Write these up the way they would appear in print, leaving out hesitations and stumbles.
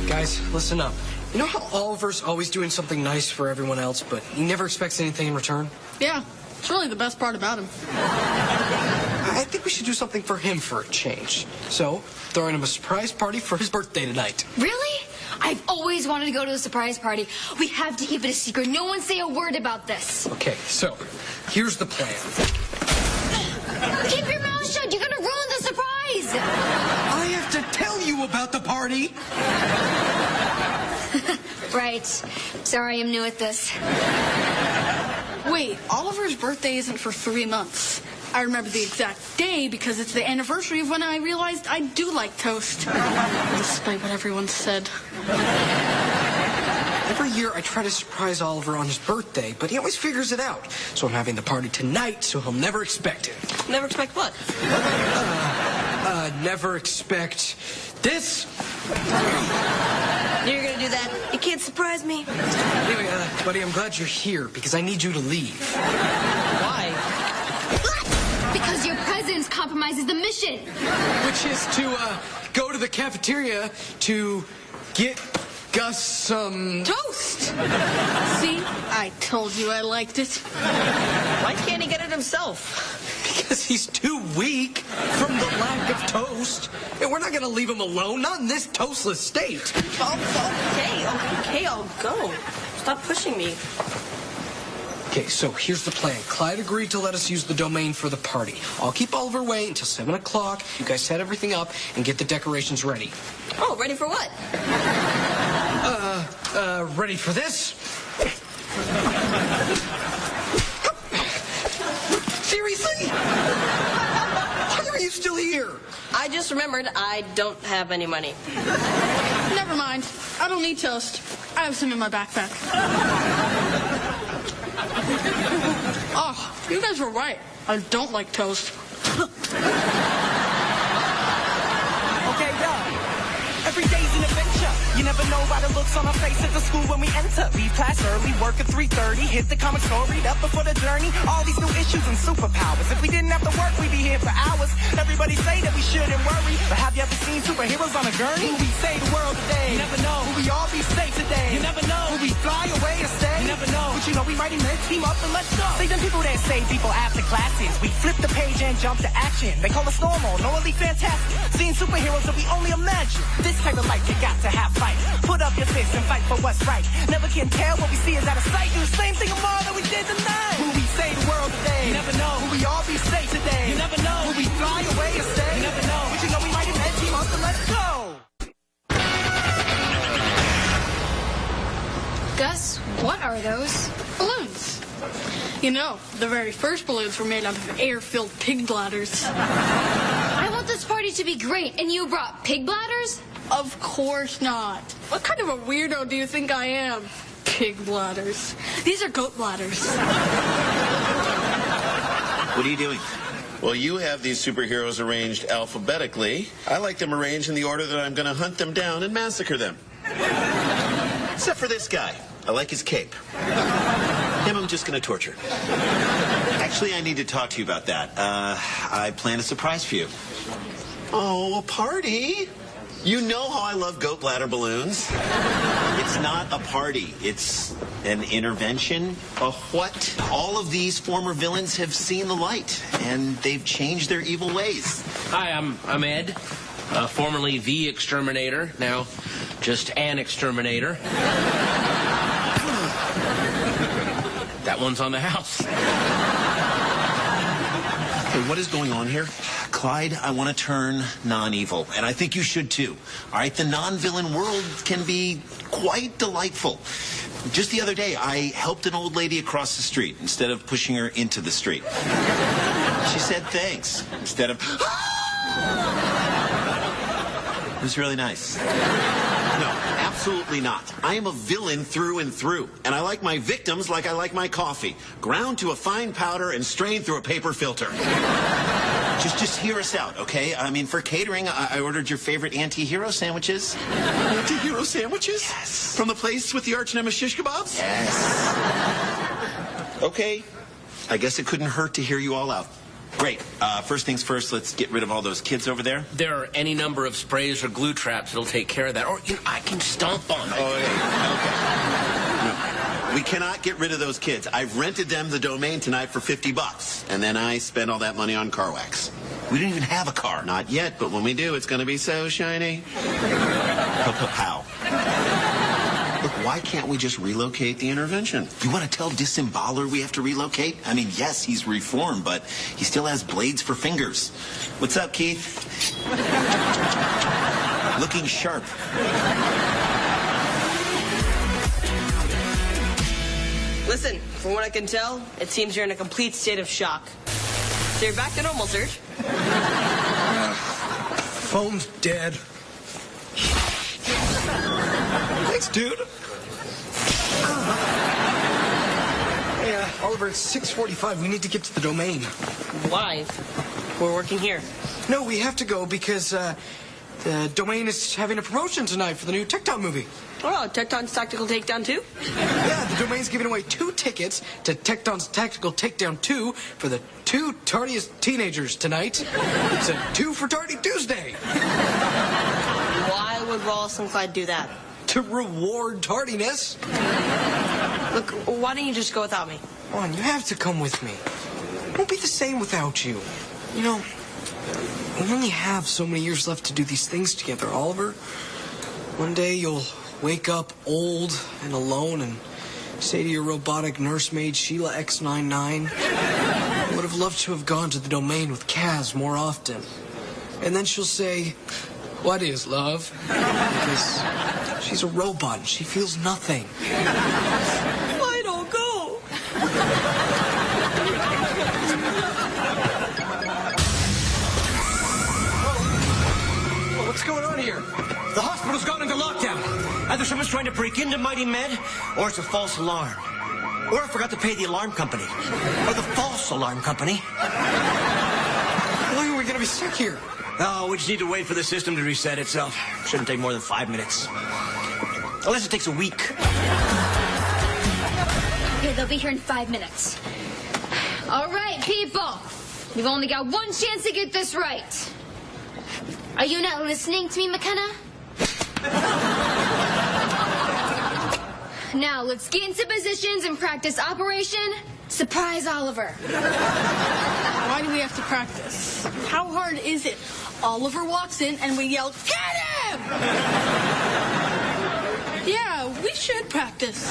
Guys, listen up. You know how Oliver's always doing something nice for everyone else, but he never expects anything in return? Yeah, it's really the best part about him. I think we should do something for him for a change. So, throwing him a surprise party for his birthday tonight. Really? I've always wanted to go to a surprise party. We have to keep it a secret. No one say a word about this. Okay, so, here's the plan. Keep your mouth shut. You're going to ruin the surprise. I have to tell you about the party. Right. Sorry, I'm new at this. Wait, Oliver's birthday isn't for 3 months. I remember the exact day because it's the anniversary of when I realized I do like toast. Despite what everyone said. Every year I try to surprise Oliver on his birthday, but he always figures it out. So I'm having the party tonight, so he'll never expect it. Never expect what? Never expect this. You're gonna do that? You can't surprise me. Anyway, buddy, I'm glad you're here because I need you to leave. Why? Because your presence compromises the mission. Which is to go to the cafeteria to get Gus some Toast! See? I told you I liked it. Why can't he get it himself? because he's too weak from the lack of toast. And we're not going to leave him alone, not in this toastless state. Okay, I'll go. Stop pushing me. Okay, so here's the plan. Clyde agreed to let us use the domain for the party. I'll keep Oliver away until 7 o'clock. You guys set everything up and get the decorations ready. Oh, ready for what? Ready for this? Seriously? Why are you still here? I just remembered I don't have any money. Never mind. I don't need toast. I have some in my backpack. Oh, you guys were right. I don't like toast. Okay, yo. Every day's an adventure. You never know by the looks on our face at the school when we enter. Leave class early, work at 3:30, hit the comic store, read up before the journey. All these new issues and superpowers. If we didn't have to work, we'd be here for hours. Everybody say that we shouldn't worry, but have you ever seen superheroes on a gurney? Will we save the world today? You never know. Will we all be safe today? You never know. Will we fly away or stay? You never know. But you know we mighty men team up and let's go. See them people that save people after classes. We flip the page and jump to action. They call us normal, normally fantastic. Seeing superheroes that we only imagine. This type of life you got to have fight. Put up your fist and fight for what's right. Never can tell what we see is out of sight. Do the same thing tomorrow that we did tonight. Will we save the world today? You never know. Will we all be safe today? You never know. Will we fly away or stay? You never know. But you know we mighty men team up and let's go. Gus, what are those? Balloons. You know, the very first balloons were made out of air-filled pig bladders. I want this party to be great, and you brought pig bladders? Of course not. What kind of a weirdo do you think I am? Pig bladders. These are goat bladders. What are you doing? Well, you have these superheroes arranged alphabetically. I like them arranged in the order that I'm going to hunt them down and massacre them. Except for this guy. I like his cape. Him I'm just going to torture. Actually, I need to talk to you about that. I plan a surprise for you. Oh, a party? You know how I love goat bladder balloons. It's not a party. It's an intervention. A what? All of these former villains have seen the light, and they've changed their evil ways. Hi, I'm Ed, formerly the Exterminator, now just an Exterminator. That one's on the house. Hey, what is going on here? Clyde, I want to turn non-evil, and I think you should too. All right, the non-villain world can be quite delightful. Just the other day, I helped an old lady across the street instead of pushing her into the street. She said thanks instead of... It was really nice. No, absolutely not. I am a villain through and through, and I like my victims like I like my coffee, ground to a fine powder and strained through a paper filter. Just hear us out, okay? I mean, for catering, I ordered your favorite anti-hero sandwiches. Anti-hero sandwiches? Yes. From the place with the arch nemesis shish kebabs? Yes. Okay. I guess it couldn't hurt to hear you all out. Great. First things first, let's get rid of all those kids over there. There are any number of sprays or glue traps that'll take care of that. Or, I can stomp on them. Oh, okay. No, we cannot get rid of those kids. I've rented them the domain tonight for $50, and then I spent all that money on car wax. We don't even have a car. Not yet, but when we do, it's going to be so shiny. How? Look, why can't we just relocate the intervention? You want to tell Disembowler we have to relocate? I mean, yes, he's reformed, but he still has blades for fingers. What's up, Keith? Looking sharp. Listen, from what I can tell, it seems you're in a complete state of shock. So you're back to normal, Serge? Phone's dead. Thanks, dude. Hey, Oliver, it's 6:45. We need to get to the domain. Why? We're working here. No, we have to go because the domain is having a promotion tonight for the new Tecton movie. Oh, Tecton's Tactical Takedown 2? Yeah, the domain's giving away 2 tickets to Tecton's Tactical Takedown 2 for the 2 tardiest teenagers tonight. It's a 2 for Tardy Tuesday. Why would Wallace and Clyde do that? To reward tardiness. Look, why don't you just go without me? Come on, you have to come with me. It won't be the same without you. You know, we only have so many years left to do these things together, Oliver. One day you'll wake up old and alone and say to your robotic nursemaid, Sheila X99, I would have loved to have gone to the domain with Kaz more often. And then she'll say, what is love? Because she's a robot and she feels nothing. Why don't go? What's going on here? The hospital's gone into lockdown. Either someone's trying to break into Mighty Med, or it's a false alarm. Or I forgot to pay the alarm company. Or the false alarm company. How long are we going to be stuck here? Oh, we just need to wait for the system to reset itself. Shouldn't take more than 5 minutes. Unless it takes a week. Okay, they'll be here in 5 minutes. All right, people. You've only got one chance to get this right. Are you not listening to me, McKenna? Now, let's get into positions and practice Operation Surprise Oliver. Why do we have to practice? How hard is it? Oliver walks in and we yell, get him! Yeah, we should practice.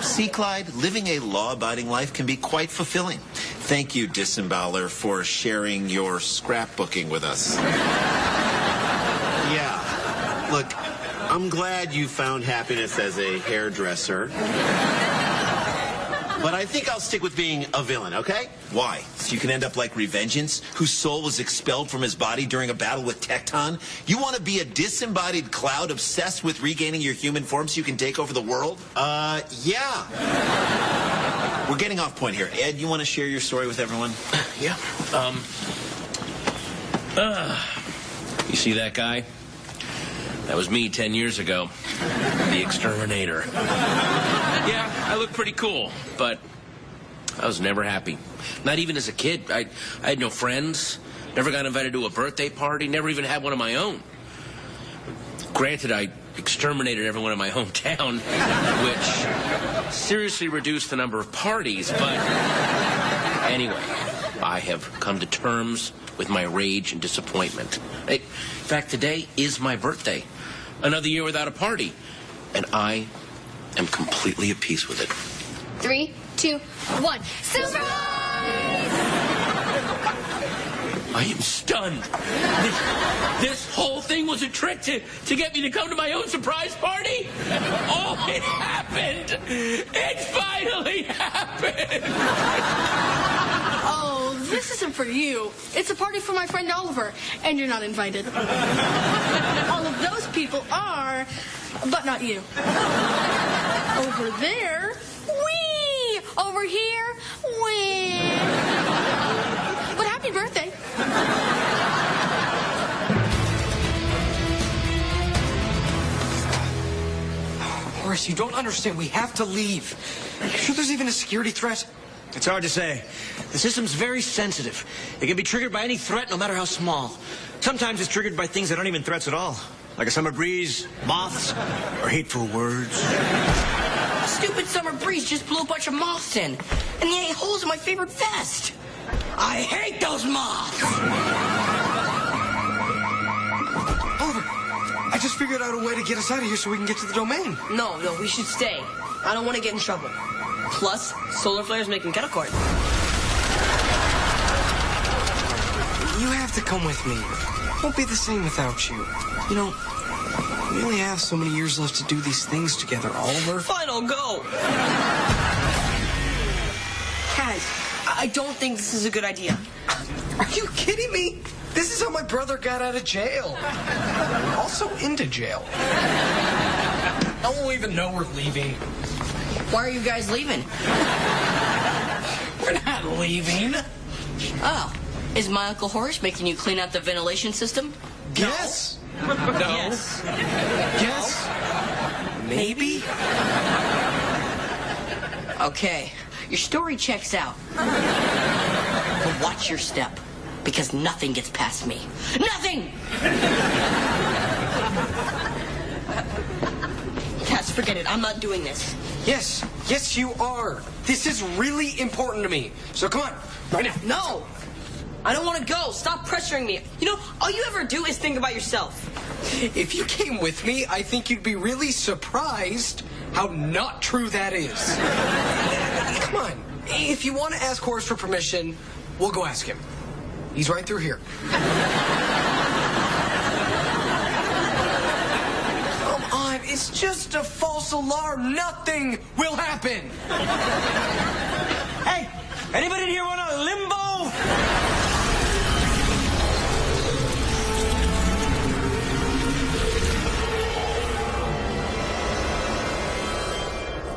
See, Clyde, living a law-abiding life can be quite fulfilling. Thank you, Disembowler, for sharing your scrapbooking with us. Yeah. Look, I'm glad you found happiness as a hairdresser. But I think I'll stick with being a villain, okay? Why? So you can end up like Revengeance, whose soul was expelled from his body during a battle with Tecton? You want to be a disembodied cloud obsessed with regaining your human form so you can take over the world? Yeah. We're getting off point here. Ed, you want to share your story with everyone? Yeah. You see that guy? That was me 10 years ago. The Exterminator. Yeah, I look pretty cool, but I was never happy. Not even as a kid. I had no friends, never got invited to a birthday party, never even had one of my own. Granted, I exterminated everyone in my hometown, which seriously reduced the number of parties, but anyway, I have come to terms with my rage and disappointment. In fact, today is my birthday. Another year without a party. And I am completely at peace with it. 3, 2, 1. Surprise! I am stunned. This whole thing was a trick to get me to come to my own surprise party? Oh, it happened! It finally happened! Oh, this isn't for you. It's a party for my friend Oliver, and you're not invited. All of those people are, but not you. Over there, wee! Over here, wee! But happy birthday. Horace, you don't understand. We have to leave. You sure there's even a security threat? It's hard to say. The system's very sensitive. It can be triggered by any threat, no matter how small. Sometimes it's triggered by things that aren't even threats at all. Like a summer breeze, moths, or hateful words. A stupid summer breeze just blew a bunch of moths in. And they ate holes in my favorite vest. I hate those moths! Oliver, I just figured out a way to get us out of here so we can get to the domain. No, we should stay. I don't want to get in trouble. Plus, solar flares making kettle corn. You have to come with me. It won't be the same without you. You know, we only have so many years left to do these things together, Oliver. Fine, I'll go. Kaz, I don't think this is a good idea. Are you kidding me? This is how my brother got out of jail. Also into jail. No one will even know we're leaving. Why are you guys leaving? We're not leaving. Oh, is my Uncle Horace making you clean out the ventilation system? Yes. No. Yes. Yes. Maybe. Okay, your story checks out. But watch your step, because nothing gets past me. Nothing! Cass, forget it. I'm not doing this. Yes. Yes, you are. This is really important to me. So come on, right now. No! I don't want to go. Stop pressuring me. You know, all you ever do is think about yourself. If you came with me, I think you'd be really surprised how not true that is. Come on. If you want to ask Horace for permission, we'll go ask him. He's right through here. Come on, it's just a false alarm. Nothing will happen. Hey, anybody in here want a limbo?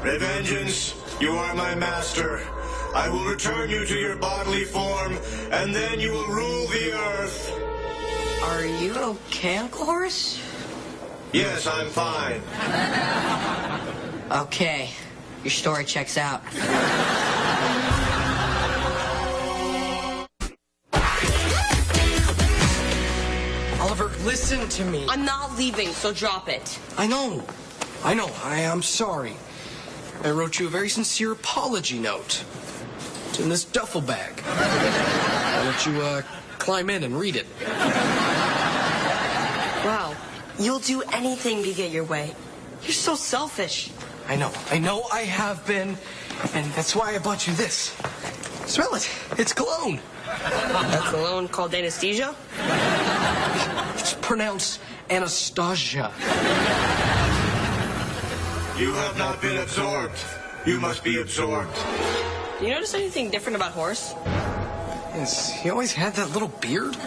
Revengeance, you are my master. I will return you to your bodily form, and then you will rule the earth. Are you okay, Uncle Horace? Yes, I'm fine. Okay, your story checks out. Oliver, listen to me. I'm not leaving, so drop it. I know. I am sorry. I wrote you a very sincere apology note. It's in this duffel bag. I'll let you climb in and read it. Wow, you'll do anything to get your way. You're so selfish. I know I have been, and that's why I bought you this. Smell it. It's cologne. That's alone called anesthesia? It's pronounced Anastasia. You have not been absorbed. You must be absorbed. Do you notice anything different about Horace? Yes, he always had that little beard.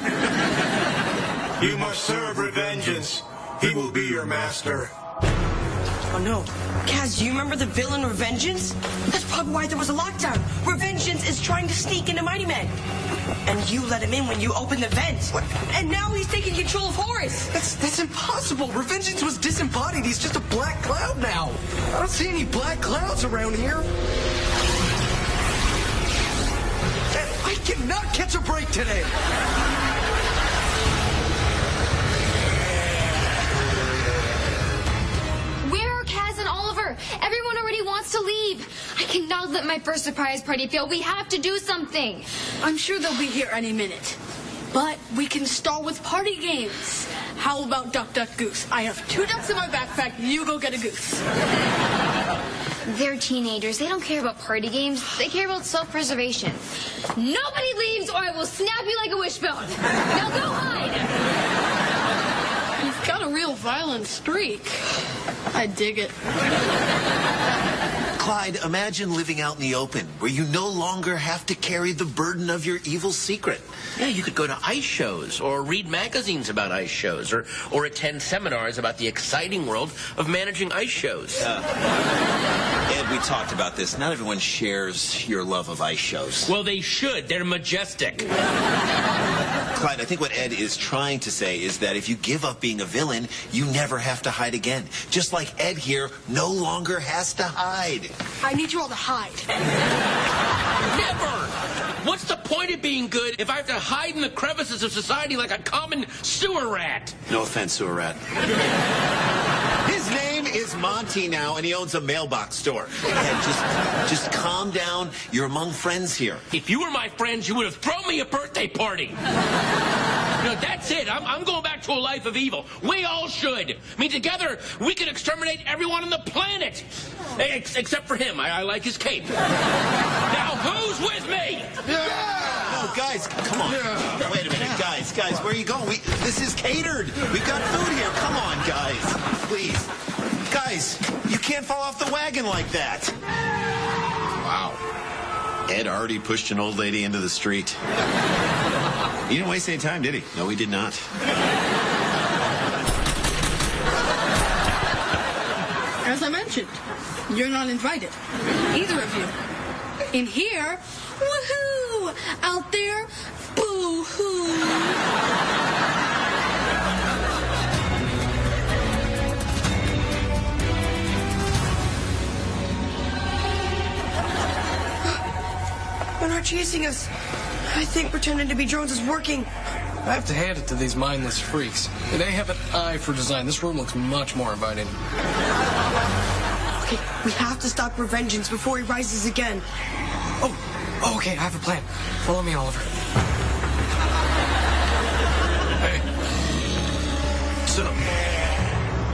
You must serve Revengeance. He will be your master. Oh no. Kaz, do you remember the villain Revengeance? That's probably why there was a lockdown. Revengeance is trying to sneak into Mighty Men. And you let him in when you opened the vent. What? And now he's taking control of Horace. That's impossible. Revengeance was disembodied. He's just a black cloud now. I don't see any black clouds around here. I cannot catch a break today. Where are Kaz and Oliver? Everyone already wants to leave. I cannot let my first surprise party fail. We have to do something. I'm sure they'll be here any minute. But we can start with party games. How about Duck, Duck, Goose? I have 2 ducks in my backpack. You go get a goose. They're teenagers. They don't care about party games. They care about self-preservation. Nobody leaves or I will snap you like a wishbone. Now go hide. You've got a real violent streak. I dig it. Clyde, imagine living out in the open, where you no longer have to carry the burden of your evil secret. Yeah, you could go to ice shows or read magazines about ice shows or attend seminars about the exciting world of managing ice shows. Ed, we talked about this. Not everyone shares your love of ice shows. Well, they should. They're majestic. Clyde, I think what Ed is trying to say is that if you give up being a villain, you never have to hide again. Just like Ed here no longer has to hide. I need you all to hide. Never! What's the point of being good if I have to hide in the crevices of society like a common sewer rat? No offense, sewer rat. His name is Monty now, and he owns a mailbox store. Ed, just calm down. You're among friends here. If you were my friends, you would have thrown me a birthday party. No, that's it. I'm going back to a life of evil. We all should. I mean, together, we can exterminate everyone on the planet. Except for him. I like his cape. Now, who's with me? No, guys, come on. Wait a minute, guys, where are you going? This is catered. We've got food here. Come on, guys. Please. Guys, you can't fall off the wagon like that. Wow. Ed already pushed an old lady into the street. He didn't waste any time, did he? No, he did not. As I mentioned, you're not invited. Either of you. In here, woohoo! Out there, boo-hoo! They're not chasing us. I think pretending to be drones is working. I have to hand it to these mindless freaks. They have an eye for design. This room looks much more inviting. Okay, we have to stop Revengeance before he rises again. Oh, okay, I have a plan. Follow me, Oliver. Hey. Sit up.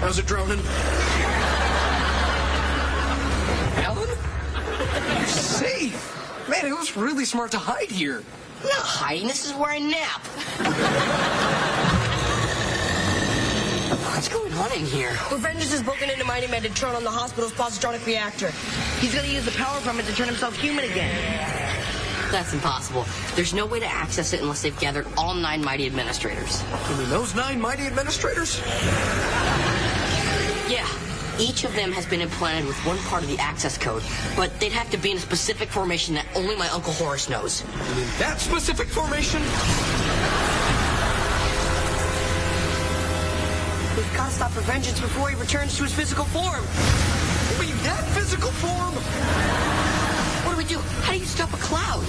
How's it droning? Alan? You're safe. Man, it was really smart to hide here. I'm not hiding. This is where I nap. What's going on in here? Revengeance has broken into Mighty Man to turn on the hospital's positronic reactor. He's going to use the power from it to turn himself human again. That's impossible. There's no way to access it unless they've gathered all 9 Mighty Administrators. You mean those 9 Mighty Administrators? Yeah. Each of them has been implanted with one part of the access code, but they'd have to be in a specific formation that only my Uncle Horace knows. You mean that specific formation? We've got to stop Revengeance before he returns to his physical form. You mean that physical form? What do we do? How do you stop a cloud?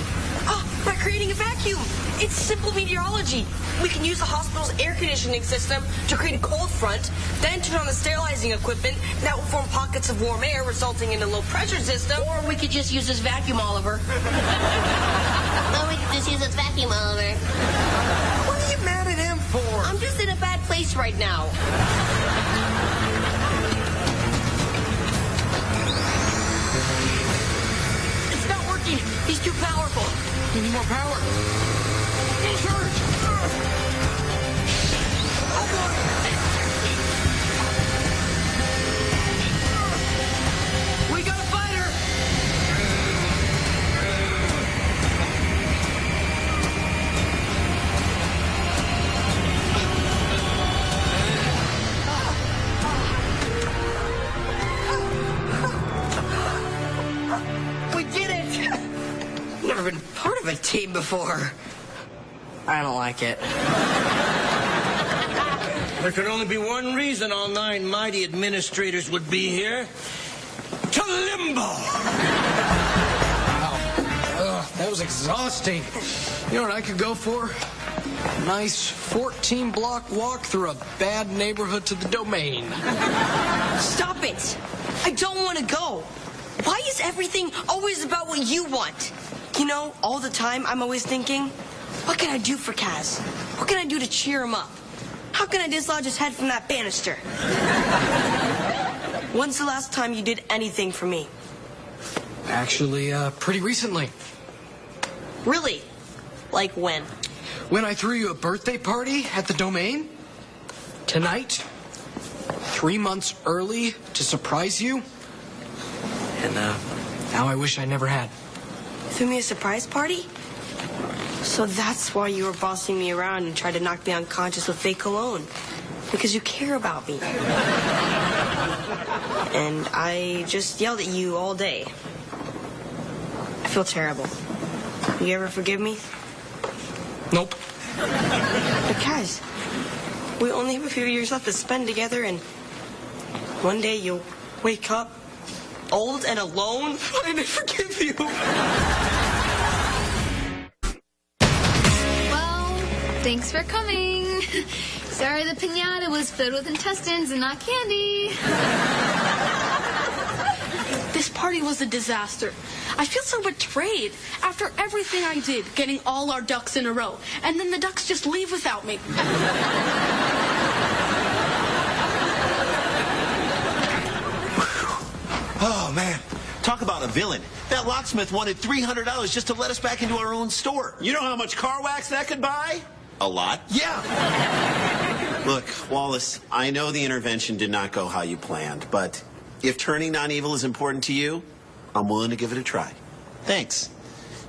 Oh, by creating a vacuum. It's simple meteorology. We can use the hospital's air conditioning system to create a cold front, then turn on the sterilizing equipment. That will form pockets of warm air, resulting in a low pressure system. Or we could just use this vacuum, Oliver. Or we could just use this vacuum, Oliver. What are you mad at him for? I'm just in a bad place right now. It's not working. He's too powerful. You need more power. Surge! Oh, boy! We got a fighter! We did it! Never been part of a team before. I don't like it. There could only be one reason all 9 Mighty Administrators would be here. To limbo! Wow. That was exhausting. You know what I could go for? A nice 14-block walk through a bad neighborhood to the domain. Stop it! I don't want to go. Why is everything always about what you want? You know, all the time I'm always thinking, what can I do for Kaz? What can I do to cheer him up? How can I dislodge his head from that banister? When's the last time you did anything for me? Actually, pretty recently. Really? Like when? When I threw you a birthday party at the domain? Tonight? 3 months early to surprise you? And, now I wish I never had. Threw me a surprise party? So that's why you were bossing me around and tried to knock me unconscious with fake cologne. Because you care about me. And I just yelled at you all day. I feel terrible. You ever forgive me? Nope. But guys, we only have a few years left to spend together, and one day you'll wake up old and alone. I didn't forgive you. Thanks for coming. Sorry the piñata was filled with intestines and not candy. This party was a disaster. I feel so betrayed after everything I did, getting all our ducks in a row, and then the ducks just leave without me. Oh, man. Talk about a villain. That locksmith wanted $300 just to let us back into our own store. You know how much car wax that could buy? A lot? Yeah. Look, Wallace, I know the intervention did not go how you planned, but if turning non-evil is important to you, I'm willing to give it a try. Thanks.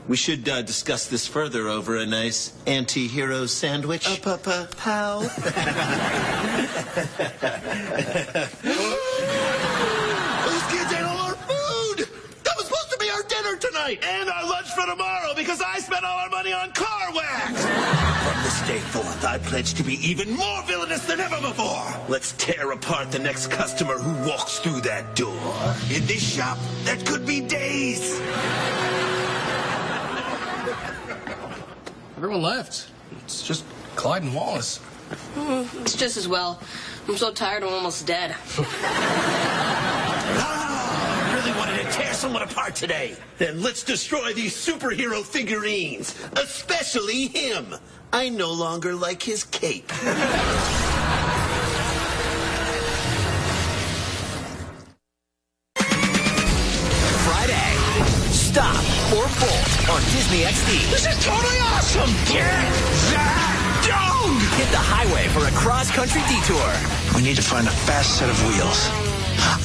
We should discuss this further over a nice anti-hero sandwich. Pal. Those kids ate all our food! That was supposed to be our dinner tonight! And our lunch for tomorrow, because I spent all our money on car wax! From this day forth, I pledge to be even more villainous than ever before! Let's tear apart the next customer who walks through that door. In this shop, that could be days! Everyone left. It's just Clyde and Wallace. It's just as well. I'm so tired I'm almost dead. I really wanted to tear someone apart today. Then let's destroy these superhero figurines, especially him. I no longer like his cape. Friday, Stop or Bolt on Disney XD. This is totally awesome! Get that dog! Hit the highway for a cross-country detour. We need to find a fast set of wheels.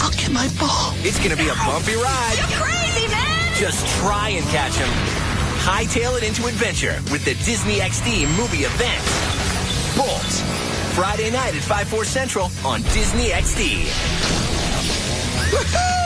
I'll get my ball. It's gonna be a bumpy ride. You're crazy, man! Just try and catch him. Hightail it into adventure with the Disney XD movie event. Bolt. Friday night at 5/4 Central on Disney XD. Woohoo!